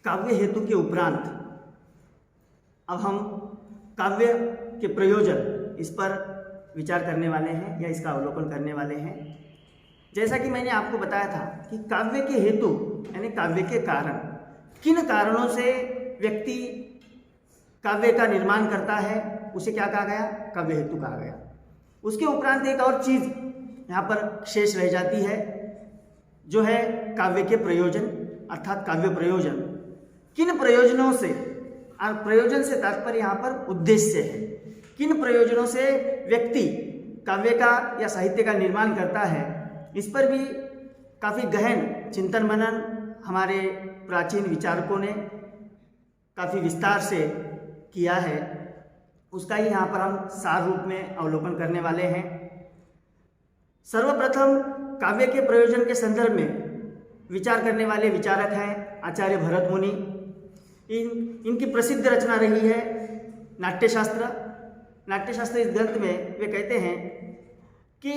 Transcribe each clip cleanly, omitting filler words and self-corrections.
काव्य हेतु के उपरांत अब हम काव्य के प्रयोजन इस पर विचार करने वाले हैं या इसका अवलोकन करने वाले हैं। जैसा कि मैंने आपको बताया था कि काव्य के हेतु यानी काव्य के कारण, किन कारणों से व्यक्ति काव्य का निर्माण करता है उसे क्या कहा गया? काव्य हेतु कहा गया। उसके उपरांत एक और चीज़ यहाँ पर शेष रह जाती है जो है काव्य के प्रयोजन अर्थात काव्य प्रयोजन। किन प्रयोजनों से, और प्रयोजन से तात्पर्य यहाँ पर उद्देश्य है, किन प्रयोजनों से व्यक्ति काव्य का या साहित्य का निर्माण करता है, इस पर भी काफ़ी गहन चिंतन मनन हमारे प्राचीन विचारकों ने काफ़ी विस्तार से किया है। उसका ही यहाँ पर हम सार रूप में अवलोकन करने वाले हैं। सर्वप्रथम काव्य के प्रयोजन के संदर्भ में विचार करने वाले विचारक हैं आचार्य भरत मुनि। इनकी प्रसिद्ध रचना रही है नाट्यशास्त्र। नाट्यशास्त्र इस ग्रंथ में वे कहते हैं कि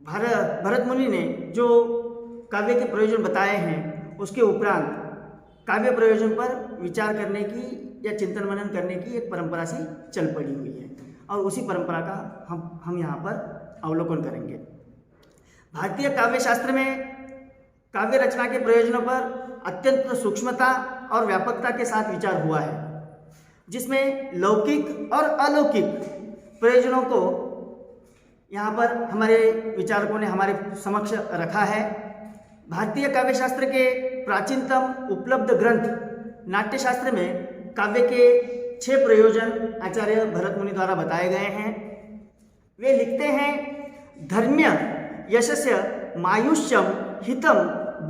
भरत मुनि ने जो काव्य के प्रयोजन बताए हैं उसके उपरांत काव्य प्रयोजन पर विचार करने की या चिंतन मनन करने की एक परंपरा सी चल पड़ी हुई है और उसी परंपरा का हम यहाँ पर अवलोकन करेंगे। भारतीय काव्य शास्त्र में काव्य रचना के प्रयोजनों पर अत्यंत सूक्ष्मता और व्यापकता के साथ विचार हुआ है, जिसमें लौकिक और अलौकिक प्रयोजनों को यहाँ पर हमारे विचारकों ने हमारे समक्ष रखा है। भारतीय काव्य शास्त्र के प्राचीनतम उपलब्ध ग्रंथ नाट्यशास्त्र में काव्य के 6 प्रयोजन आचार्य भरत मुनि द्वारा बताए गए हैं। वे लिखते हैं, धर्म्य यशस्य मायुष्यम हितम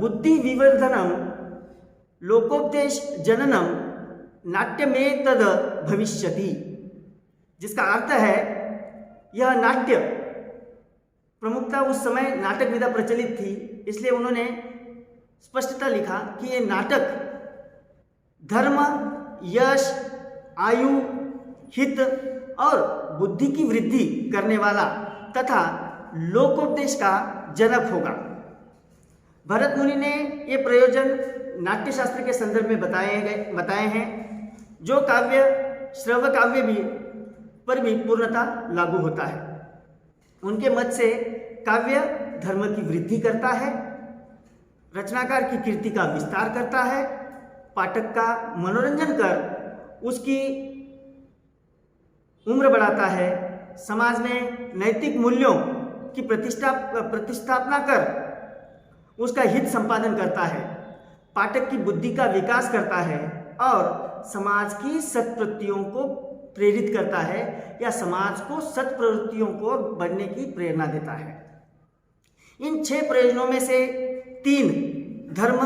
बुद्धि विवर्धनम लोकोपदेश जननम नाट्य में तद भविष्यति। जिसका अर्थ है यह नाट्य, प्रमुखता उस समय नाटक विधा प्रचलित थी, इसलिए उन्होंने स्पष्टता लिखा कि ये नाटक धर्म, यश, आयु, हित और बुद्धि की वृद्धि करने वाला तथा लोकोपदेश का जनक होगा। भरत मुनि ने ये प्रयोजन नाट्यशास्त्र के संदर्भ में बताए हैं, जो काव्य श्रव्य काव्य भी पर भी पूर्णता लागू होता है। उनके मत से काव्य धर्म की वृद्धि करता है, रचनाकार की कीर्ति का विस्तार करता है, पाठक का मनोरंजन कर उसकी उम्र बढ़ाता है, समाज में नैतिक मूल्यों की प्रतिस्थापना कर उसका हित संपादन करता है, पाठक की बुद्धि का विकास करता है और समाज की सत्प्रवृत्तियों को प्रेरित करता है या समाज को सत्प्रवृत्तियों को बढ़ने की प्रेरणा देता है। इन 6 प्रयोजनों में से 3 धर्म,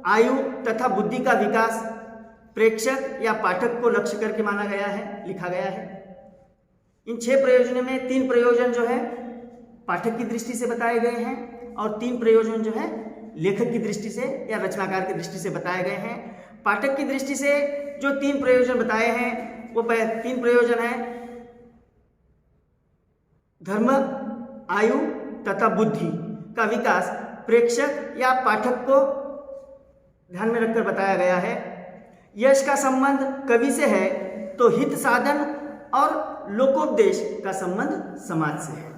आयु तथा बुद्धि का विकास प्रेक्षक या पाठक को लक्ष्य करके माना गया है, लिखा गया है। इन 6 प्रयोजनों में 3 प्रयोजन जो है पाठक की दृष्टि से बताए गए हैं और 3 प्रयोजन जो है लेखक की दृष्टि से या रचनाकार की दृष्टि से बताए गए हैं। पाठक की दृष्टि से जो 3 प्रयोजन बताए हैं वो 3 प्रयोजन हैं धर्म, आयु तथा बुद्धि का विकास प्रेक्षक या पाठक को ध्यान में रखकर बताया गया है। यश का संबंध कवि से है तो हित साधन और लोकोपदेश का संबंध समाज से है।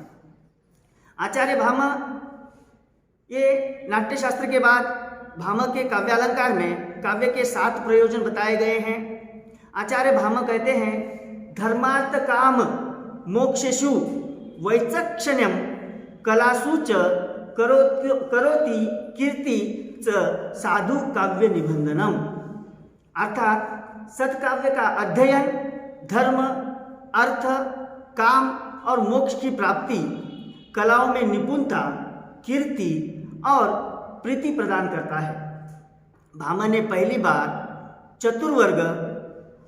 आचार्य भामा ये नाट्यशास्त्र के बाद भामा के काव्यालंकार में काव्य के 7 प्रयोजन बताए गए हैं। आचार्य भामा कहते हैं, धर्मार्थ काम मोक्षेषु वैचक्षण्यम कलासु च करोति कीर्ति च साधु काव्य निबंधनम। अर्थात सत्काव्य का अध्ययन धर्म, अर्थ, काम और मोक्ष की प्राप्ति, कलाओं में निपुणता, कीर्ति और प्रीति प्रदान करता है। भामा ने पहली बार चतुर्वर्ग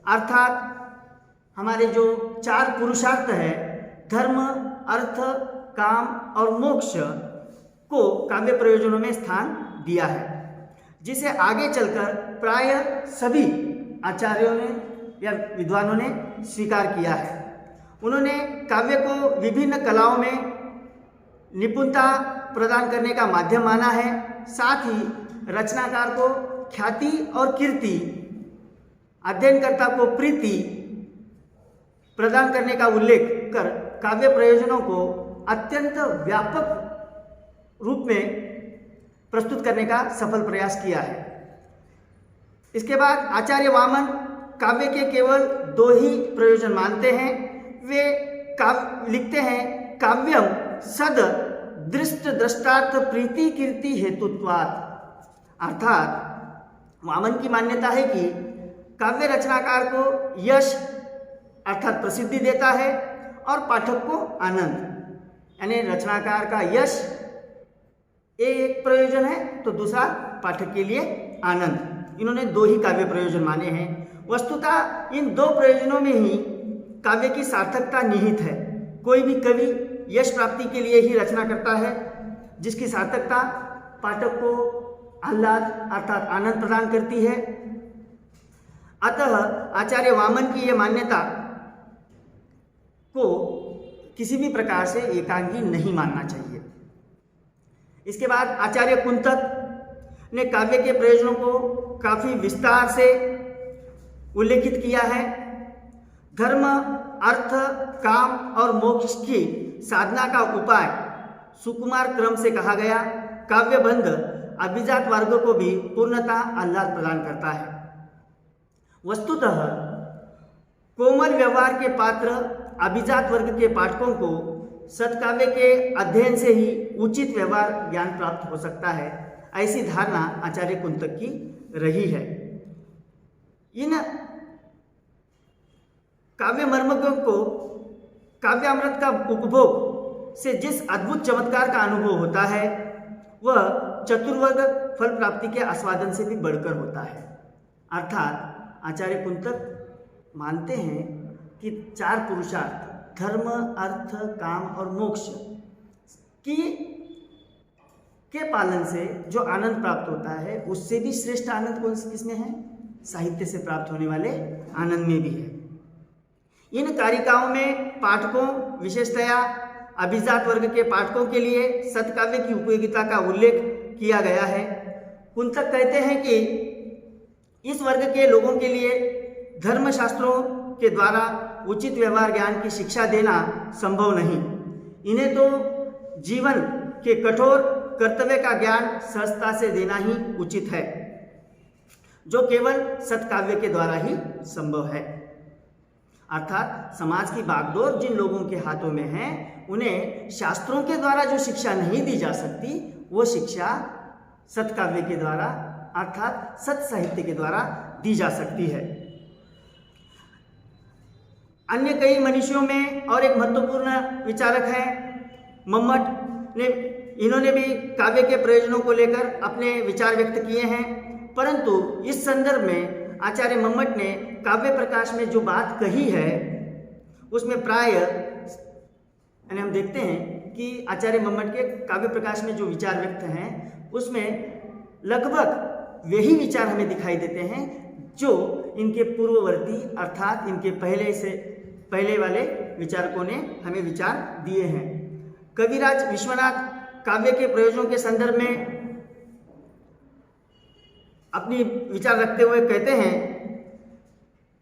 अर्थात हमारे जो 4 पुरुषार्थ है धर्म, अर्थ, काम और मोक्ष को काव्य प्रयोजनों में स्थान दिया है, जिसे आगे चलकर प्राय सभी आचार्यों ने या विद्वानों ने स्वीकार किया है। उन्होंने काव्य को विभिन्न कलाओं में निपुणता प्रदान करने का माध्यम माना है, साथ ही रचनाकार को ख्याति और कीर्ति, अध्ययनकर्ता को प्रीति प्रदान करने का उल्लेख कर काव्य प्रयोजनों को अत्यंत व्यापक रूप में प्रस्तुत करने का सफल प्रयास किया है। इसके बाद आचार्य वामन काव्य के केवल 2 ही प्रयोजन मानते हैं। वे लिखते हैं, काव्यम सद दृष्ट दृष्टार्थ प्रीति कीर्ति हेतुत्वात्। अर्थात वामन की मान्यता है कि काव्य रचनाकार को यश अर्थात प्रसिद्धि देता है और पाठक को आनंद, यानी रचनाकार का यश एक प्रयोजन है तो दूसरा पाठक के लिए आनंद। इन्होंने 2 ही काव्य प्रयोजन माने हैं। वस्तुतः इन 2 प्रयोजनों में ही काव्य की सार्थकता निहित है। कोई भी कवि यश प्राप्ति के लिए ही रचना करता है, जिसकी सार्थकता पाठक को आह्लाद अर्थात आनंद प्रदान करती है। अतः आचार्य वामन की यह मान्यता को किसी भी प्रकार से एकांगी नहीं मानना चाहिए। इसके बाद आचार्य कुंतक ने काव्य के प्रयोजनों को काफी विस्तार से उल्लेखित किया है। धर्म, अर्थ, काम और मोक्ष की साधना का उपाय सुकुमार क्रम से कहा गया। काव्यबंध अभिजात वर्ग को भी पूर्णता आह्लाद प्रदान करता है। वस्तुतः कोमल व्यवहार के पात्र अभिजात वर्ग के पाठकों को सत्काव्य के अध्ययन से ही उचित व्यवहार ज्ञान प्राप्त हो सकता है, ऐसी धारणा आचार्य कुंतक की रही है। इन काव्य मर्मज्ञों को काव्यामृत का उपभोग से जिस अद्भुत चमत्कार का अनुभव होता है वह चतुर्वर्ग फल प्राप्ति के आस्वादन से भी बढ़कर होता है। अर्थात आचार्य कुंतक मानते हैं कि 4 पुरुषार्थ धर्म, अर्थ, काम और मोक्ष के पालन से जो आनंद प्राप्त होता है उससे भी श्रेष्ठ आनंद किसमें है? साहित्य से प्राप्त होने वाले आनंद में भी है। इन कारिकाओं में पाठकों, विशेषतया अभिजात वर्ग के पाठकों के लिए सत्काव्य की उपयोगिता का उल्लेख किया गया है। कुंतक कहते हैं कि इस वर्ग के लोगों के लिए धर्मशास्त्रों के द्वारा उचित व्यवहार ज्ञान की शिक्षा देना संभव नहीं। इन्हें तो जीवन के कठोर कर्तव्य का ज्ञान सहजता से देना ही उचित है, जो केवल सत्काव्य के द्वारा ही संभव है। अर्थात समाज की बागडोर जिन लोगों के हाथों में है उन्हें शास्त्रों के द्वारा जो शिक्षा नहीं दी जा सकती वो शिक्षा सत्काव्य के द्वारा अर्थात सत साहित्य के द्वारा दी जा सकती है। अन्य कई मनीषियों में और एक महत्वपूर्ण विचारक हैं मम्मट ने। इन्होंने भी काव्य के प्रयोजनों को लेकर अपने विचार व्यक्त किए हैं, परंतु इस संदर्भ में आचार्य मम्मट ने काव्य प्रकाश में जो बात कही है उसमें प्राय यानी हम देखते हैं कि आचार्य मम्मट के काव्य प्रकाश में जो विचार व्यक्त हैं उसमें लगभग वही विचार हमें दिखाई देते हैं जो इनके पूर्ववर्ती अर्थात इनके पहले वाले विचारकों ने हमें विचार दिए हैं। कविराज विश्वनाथ काव्य के प्रयोजनों के संदर्भ में अपनी विचार रखते हुए कहते हैं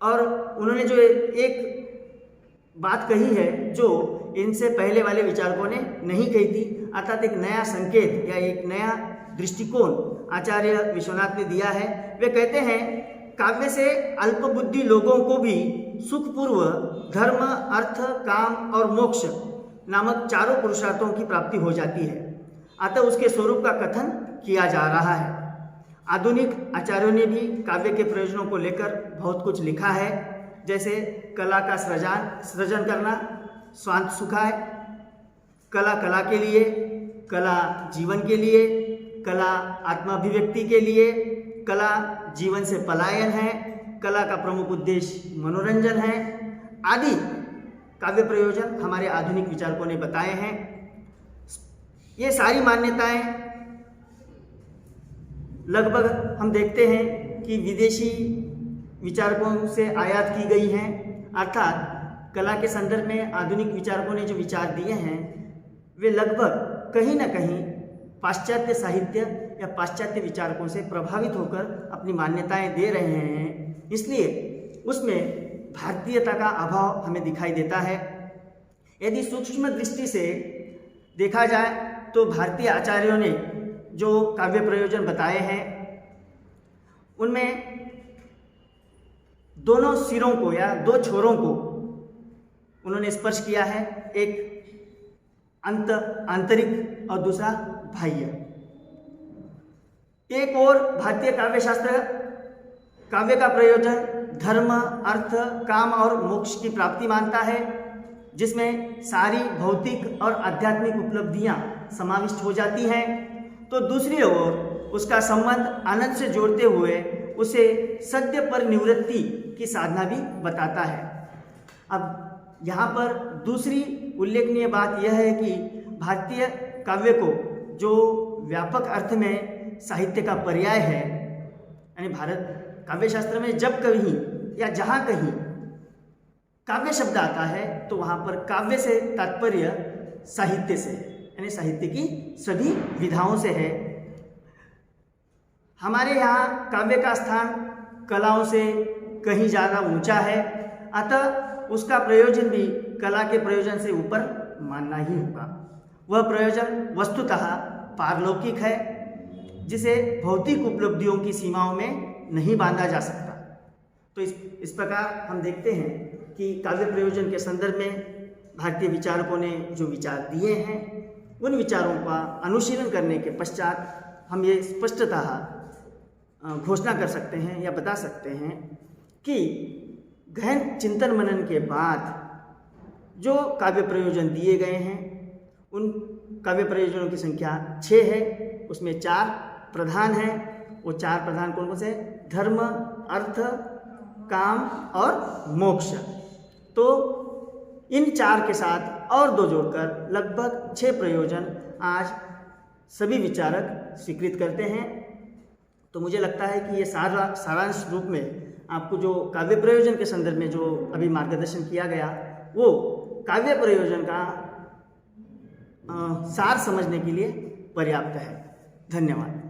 और उन्होंने जो एक बात कही है जो इनसे पहले वाले विचारकों ने नहीं कही थी, अर्थात एक नया संकेत या एक नया दृष्टिकोण आचार्य विश्वनाथ ने दिया है। वे कहते हैं काव्य से अल्पबुद्धि लोगों को भी सुखपूर्व धर्म, अर्थ, काम और मोक्ष नामक 4 पुरुषार्थों की प्राप्ति हो जाती है, अतः उसके स्वरूप का कथन किया जा रहा है। आधुनिक आचार्यों ने भी काव्य के प्रयोजनों को लेकर बहुत कुछ लिखा है, जैसे कला का सृजन करना स्वांत सुखाय, कला कला के लिए, कला जीवन के लिए, कला आत्माभिव्यक्ति के लिए, कला जीवन से पलायन है, कला का प्रमुख उद्देश्य मनोरंजन है आदि काव्य प्रयोजन हमारे आधुनिक विचारकों ने बताए हैं। ये सारी मान्यताएं लगभग हम देखते हैं कि विदेशी विचारकों से आयात की गई हैं, अर्थात कला के संदर्भ में आधुनिक विचारकों ने जो विचार दिए हैं वे लगभग कहीं ना कहीं पाश्चात्य साहित्य या पाश्चात्य विचारकों से प्रभावित होकर अपनी मान्यताएं दे रहे हैं, इसलिए उसमें भारतीयता का अभाव हमें दिखाई देता है। यदि सूक्ष्म दृष्टि से देखा जाए तो भारतीय आचार्यों ने जो काव्य प्रयोजन बताए हैं उनमें दोनों सिरों को या दो छोरों को उन्होंने स्पर्श किया है, एक आंतरिक और दूसरा बाह्य। एक और भारतीय काव्य शास्त्र काव्य का प्रयोजन धर्म, अर्थ, काम और मोक्ष की प्राप्ति मानता है, जिसमें सारी भौतिक और आध्यात्मिक उपलब्धियां समाविष्ट हो जाती हैं। तो दूसरी ओर उसका संबंध आनंद से जोड़ते हुए उसे सद्य पर निवृत्ति की साधना भी बताता है। अब यहाँ पर दूसरी उल्लेखनीय बात यह है कि भारतीय काव्य को जो व्यापक अर्थ में साहित्य का पर्याय है, यानी भारत काव्य शास्त्र में जब कहीं या जहाँ कहीं काव्य शब्द आता है तो वहाँ पर काव्य से तात्पर्य साहित्य से, यानी साहित्य की सभी विधाओं से है। हमारे यहाँ काव्य का स्थान कलाओं से कहीं ज़्यादा ऊंचा है, अतः उसका प्रयोजन भी कला के प्रयोजन से ऊपर मानना ही होगा। वह प्रयोजन वस्तुतः पारलौकिक है, जिसे भौतिक उपलब्धियों की सीमाओं में नहीं बांधा जा सकता। तो इस प्रकार हम देखते हैं कि काव्य प्रयोजन के संदर्भ में भारतीय विचारकों ने जो विचार दिए हैं, उन विचारों का अनुशीलन करने के पश्चात हम ये स्पष्टतः घोषणा कर सकते हैं या बता सकते हैं कि गहन चिंतन मनन के बाद जो काव्य प्रयोजन दिए गए हैं, उन काव्य प्रयोजनों की संख्या 6 है। उसमें 4 प्रधान हैं। वो 4 प्रधान कौन कौन से? धर्म, अर्थ, काम और मोक्ष। तो इन 4 के साथ और 2 जोड़कर लगभग 6 प्रयोजन आज सभी विचारक स्वीकृत करते हैं। तो मुझे लगता है कि ये सारांश रूप में आपको जो काव्य प्रयोजन के संदर्भ में जो अभी मार्गदर्शन किया गया, वो काव्य प्रयोजन का सार समझने के लिए पर्याप्त है। धन्यवाद।